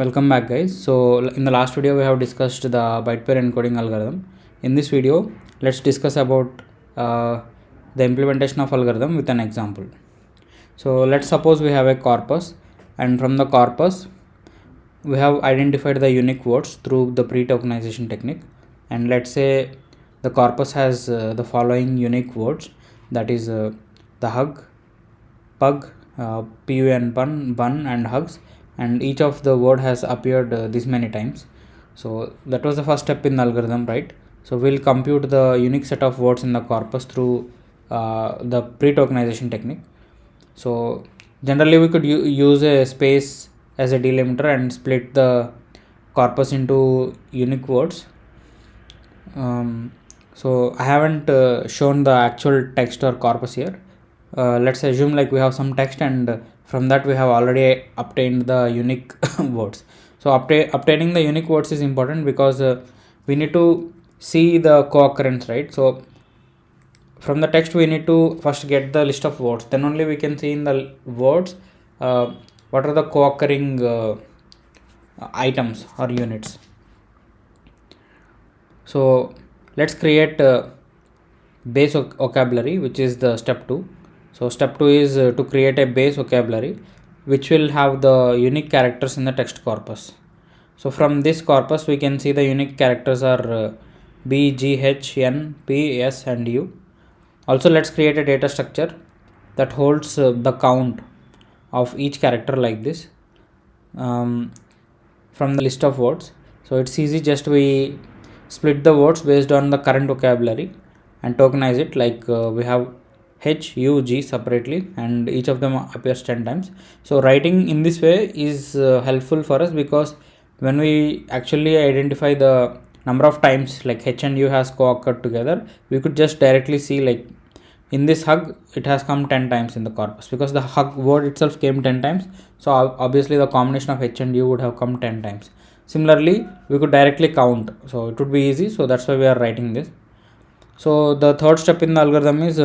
Welcome back, guys. So in the last video we have discussed the byte pair encoding algorithm. In this video let's discuss about the implementation of algorithm with an example. So let's suppose we have a corpus, and from the corpus we have identified the unique words through the pre-tokenization technique, and let's say the corpus has the following unique words, that is the hug, pug, pun, bun and hugs, and each of the word has appeared this many times. So that was the first step in the algorithm, right? So we'll compute the unique set of words in the corpus through the pre-tokenization technique. So generally we could use a space as a delimiter and split the corpus into unique words. So I haven't shown the actual text or corpus here. Let's assume like we have some text, and from that we have already obtained the unique words. So obtaining the unique words is important because we need to see the co-occurrence, right? So from the text we need to first get the list of words, then only we can see in the words what are the co-occurring items or units. So let's create a base vocabulary, which is the step 2. So step 2 is to create a base vocabulary which will have the unique characters in the text corpus. So from this corpus we can see the unique characters are B, G, H, N, P, S and U. Also let's create a data structure that holds the count of each character like this from the list of words. So it's easy, just we split the words based on the current vocabulary and tokenize it, like we have H, U, G separately, and each of them appears 10 times. So writing in this way is helpful for us, because when we actually identify the number of times like H and U has co-occurred together, we could just directly see, like in this hug it has come 10 times in the corpus, because the hug word itself came 10 times. So obviously the combination of H and U would have come 10 times. Similarly we could directly count, so it would be easy. So that's why we are writing this. So the third step in the algorithm is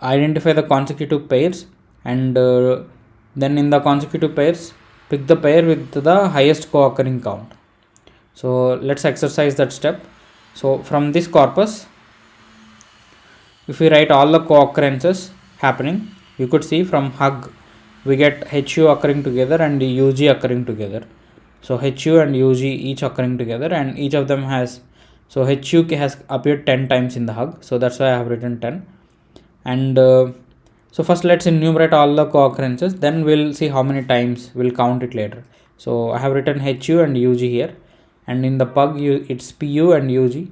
identify the consecutive pairs, and then in the consecutive pairs pick the pair with the highest co-occurring count. So let's exercise that step. So from this corpus, if we write all the co-occurrences happening, you could see from hug we get HU occurring together and UG occurring together. So HU and UG each occurring together, and each of them has, so HU has appeared 10 times in the hug, so that's why I have written 10. And so first let's enumerate all the co-occurrences, then we'll see how many times, we'll count it later. So I have written HU and UG here, and in the pug it's PU and UG.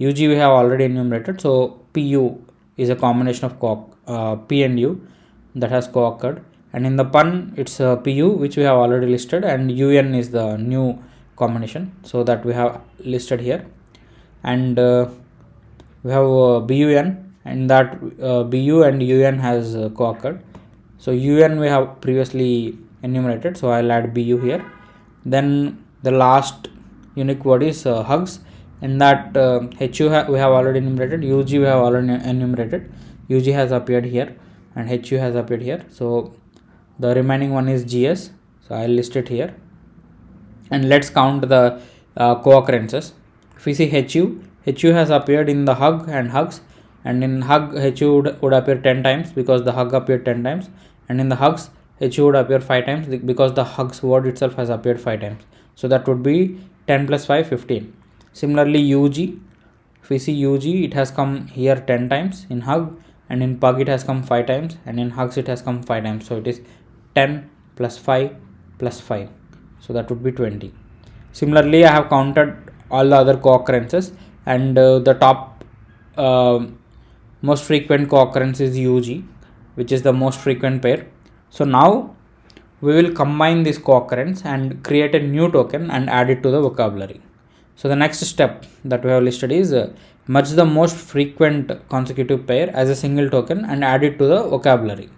UG we have already enumerated, so PU is a combination of P and U that has co-occurred. And in the pun it's PU, which we have already listed, and UN is the new combination, so that we have listed here. And we have BUN, and that BU and UN has co-occurred. So UN we have previously enumerated, so I'll add BU here. Then the last unique word is hugs, and that HU we have already enumerated, UG we have already enumerated. UG has appeared here and HU has appeared here, so the remaining one is GS, so I'll list it here. And let's count the co-occurrences. If we see HU has appeared in the hug and hugs, and in hug HU would appear 10 times because the hug appeared 10 times, and in the hugs HU would appear 5 times because the hugs word itself has appeared 5 times. So that would be 10 plus 5, 15. Similarly UG, if we see UG, it has come here 10 times in hug, and in pug it has come 5 times, and in hugs it has come 5 times. So it is 10 plus 5 plus 5, so that would be 20. Similarly I have counted all the other co-occurrences, and the top most frequent co-occurrence is UG, which is the most frequent pair. So now we will combine this co-occurrence and create a new token and add it to the vocabulary. So the next step that we have listed is merge the most frequent consecutive pair as a single token and add it to the vocabulary,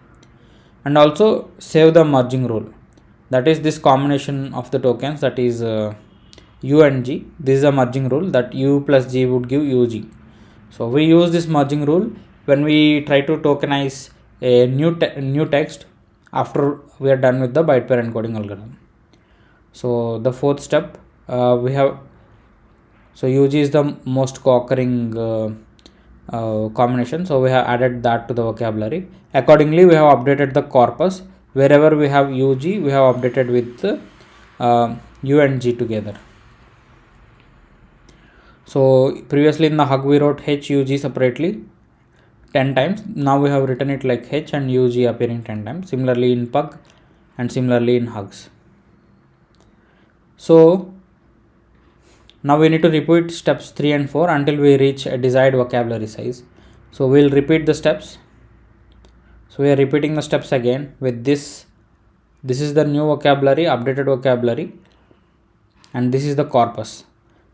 and also save the merging rule, that is this combination of the tokens, that is U and G. This is a merging rule that U plus G would give UG. So we use this merging rule when we try to tokenize a new text after we are done with the byte pair encoding algorithm. So the fourth step, we have, so UG is the most co-occurring combination, so we have added that to the vocabulary. Accordingly, we have updated the corpus. Wherever we have UG, we have updated with U and G together. So previously in the hug we wrote HUG separately 10 times. Now we have written it like H and UG appearing 10 times. Similarly in pug and similarly in hugs. So now we need to repeat steps 3 and 4 until we reach a desired vocabulary size. So we'll repeat the steps. So we are repeating the steps again with this. This is the new vocabulary, updated vocabulary, and this is the corpus.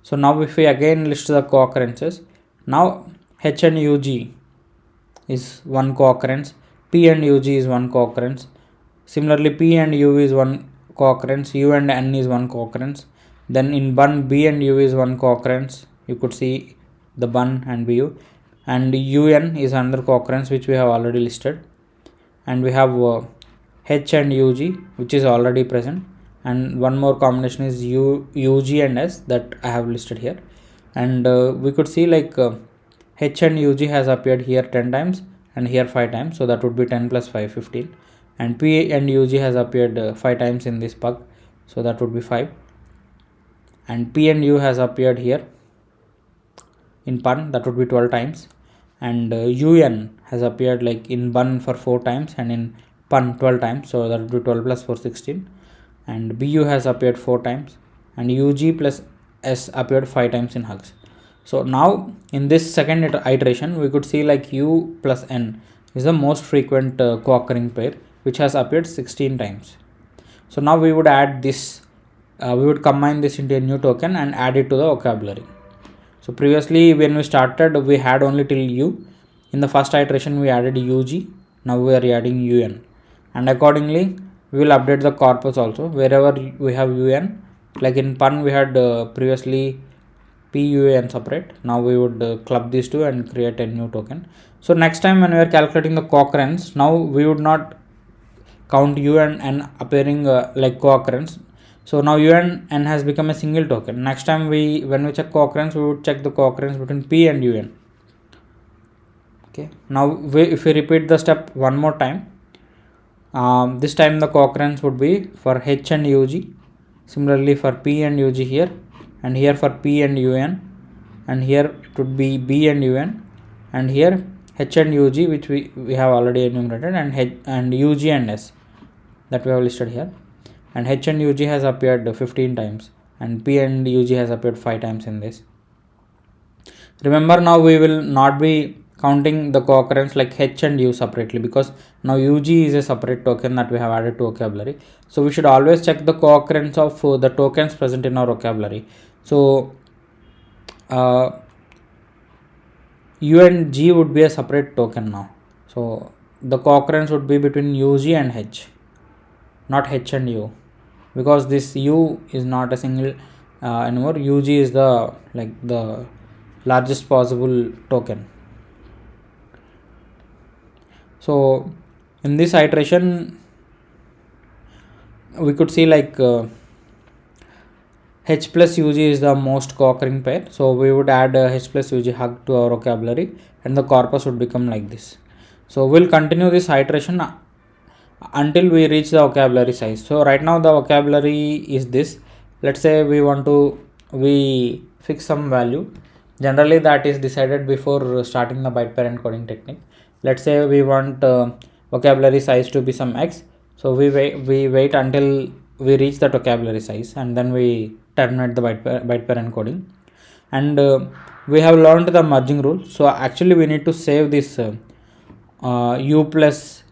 So now if we again list the co-occurrences, now H and UG is one co-occurrence, P and UG is one co-occurrence, similarly P and U is one co-occurrence, U and N is one co-occurrence. Then in bun, B and U is one co-occurrence. You could see the bun and BU, and UN is another co-occurrence which we have already listed, and we have H and UG which is already present, and one more combination is UG and S that I have listed here. And we could see like H and UG has appeared here 10 times and here 5 times, so that would be 10 plus 5, 15. And P and UG has appeared 5 times in this pug, so that would be 5. And P and U has appeared here in pun, that would be 12 times. And UN has appeared like in bun for 4 times and in pun 12 times, so that would be 12 plus 4, 16. And BU has appeared 4 times, and UG plus S appeared 5 times in hugs. So now in this second iteration we could see like U plus N is the most frequent co-occurring pair which has appeared 16 times. So now we would add this, we would combine this into a new token and add it to the vocabulary. So previously when we started we had only till U. In the first iteration we added UG, now we are adding UN, and accordingly we will update the corpus also. Wherever we have UN, like in pun we had previously PUN separate, now we would club these two and create a new token. So next time when we are calculating the co-occurrence, now we would not count U and N appearing like co-occurrence. So now U and N has become a single token. Next time when we check co-occurrence, we would check the co-occurrence between P and UN. Okay, now if we repeat the step one more time, this time the co-occurrence would be for H and UG, similarly for P and UG here, and here for P and UN, and here it would be B and UN, and here H and UG which we have already enumerated, and UG and S that we have listed here. And H and UG has appeared 15 times and P and UG has appeared 5 times in this. Remember, now we will not be counting the co-occurrence like H and U separately, because now UG is a separate token that we have added to vocabulary. So we should always check the co-occurrence of the tokens present in our vocabulary. So U and G would be a separate token now. So the co-occurrence would be between UG and H, not H and U, because this U is not a single anymore. UG is the largest possible token. So in this iteration we could see like H plus UG is the most co-occurring pair, so we would add H plus UG hug to our vocabulary and the corpus would become like this. So we'll continue this iteration until we reach the vocabulary size. So right now the vocabulary is this. Let's say we fix some value. Generally that is decided before starting the byte pair encoding technique. Let's say we want vocabulary size to be some X. So we wait until we reach that vocabulary size and then we terminate the byte pair encoding. And we have learned the merging rule. So actually we need to save this U plus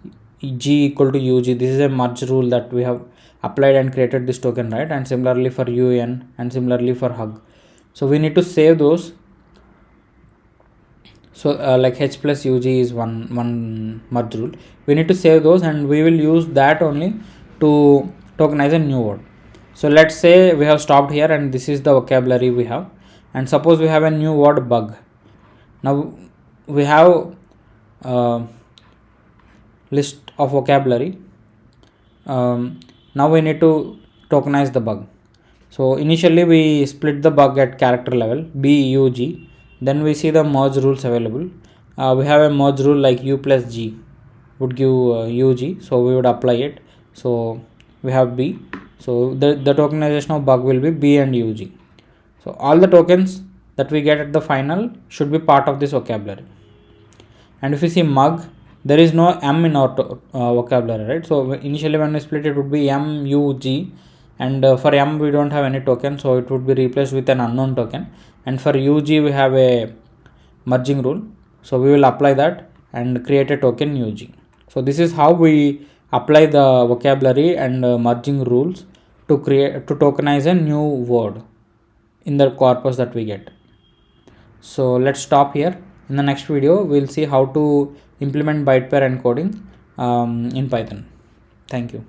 G equal to UG. This is a merge rule that we have applied and created this token, right? And similarly for UN and similarly for hug. So we need to save those. So like H plus UG is one merge rule. We need to save those and we will use that only to tokenize a new word. So let's say we have stopped here and this is the vocabulary we have, and suppose we have a new word bug. Now we have list of vocabulary. Now we need to tokenize the bug. So initially we split the bug at character level B, U, G. Then we see the merge rules available. We have a merge rule like U plus G would give UG, so we would apply it. So we have B, so the tokenization of bug will be B and UG. So all the tokens that we get at the final should be part of this vocabulary. And if we see mug, there is no M in our vocabulary, right? So initially when we split it would be M, U, G, and for M we don't have any token, so it would be replaced with an unknown token. And for UG we have a merging rule, so we will apply that and create a token UG. So this is how we apply the vocabulary and merging rules to tokenize a new word in the corpus that we get. So let's stop here. In the next video we'll see how to implement byte pair encoding in Python. Thank you.